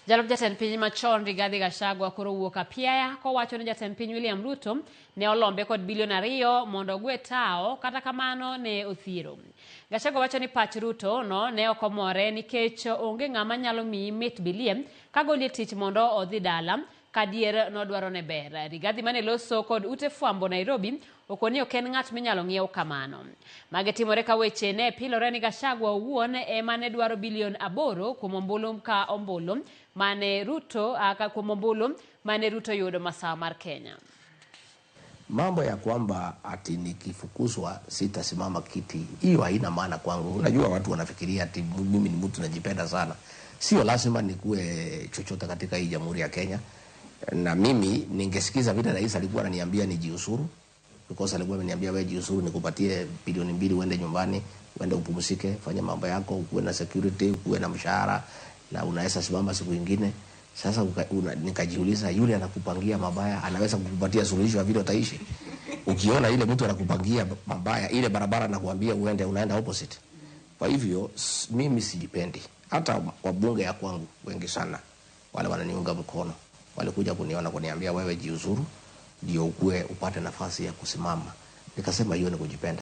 Jalop jatend piny machon Rigathi Gachagua koro wuok apiaya kowacho ni jatend piny William Ruto ne olombe kod bilion 2 mondo ogwe tao, kata kamano ne othiro. Gachagua wacho ni pach Ruto no ne okomore nikech onge ng'ama nyalo miyi mit bilie kagoli tich mondo odhi dala kadier nodwaro ne ber. Rigathi mane loso kod ute fwambo Nairobi okoni oken ng'at minyalo ng'iew kamano. Mage timore ka weche ne pilore ni Gachagua owuon mane dwaro bilion 8 kuom ombulu ka ombulu mane Ruto kuom ombulu mane Ruto yudo masawa mar Kenya. Mambo ya kwamba ati nikifukuzwa sitasimama kiti, hiyo haina maana kwangu. Unajua watu wanafikiria ati mimi ni mtu najipenda sana. Sio lazima nikuwe chochote katika hii Jamhuri ya Kenya. Na mimi ningesikiza vile rais alikuwa ananiambia nijiuzuru, because alikuwa ameniambia wewe jiuzuru nikupatie bilioni 2 uende nyumbani, uende upumzike, fanya mambo yako, uwe na security, uwe na mshahara na unaweza simama siku nyingine. Sasa nikajiuliza, yule anakupangia mabaya anaweza kukupatia suluhisho ya vile utaishi? Ukiona ile mtu anakupangia mabaya, ile barabara anakuambia uende, unaenda opposite. Kwa hivyo mimi sijipendi. Hata wabunge ya kwangu wengi sana wale wananiunga mkono walikuja kuniona kuniambia wewe jiuzuru ndio ukue upate nafasi ya kusimama. Nikasema hiyo ni kujipenda.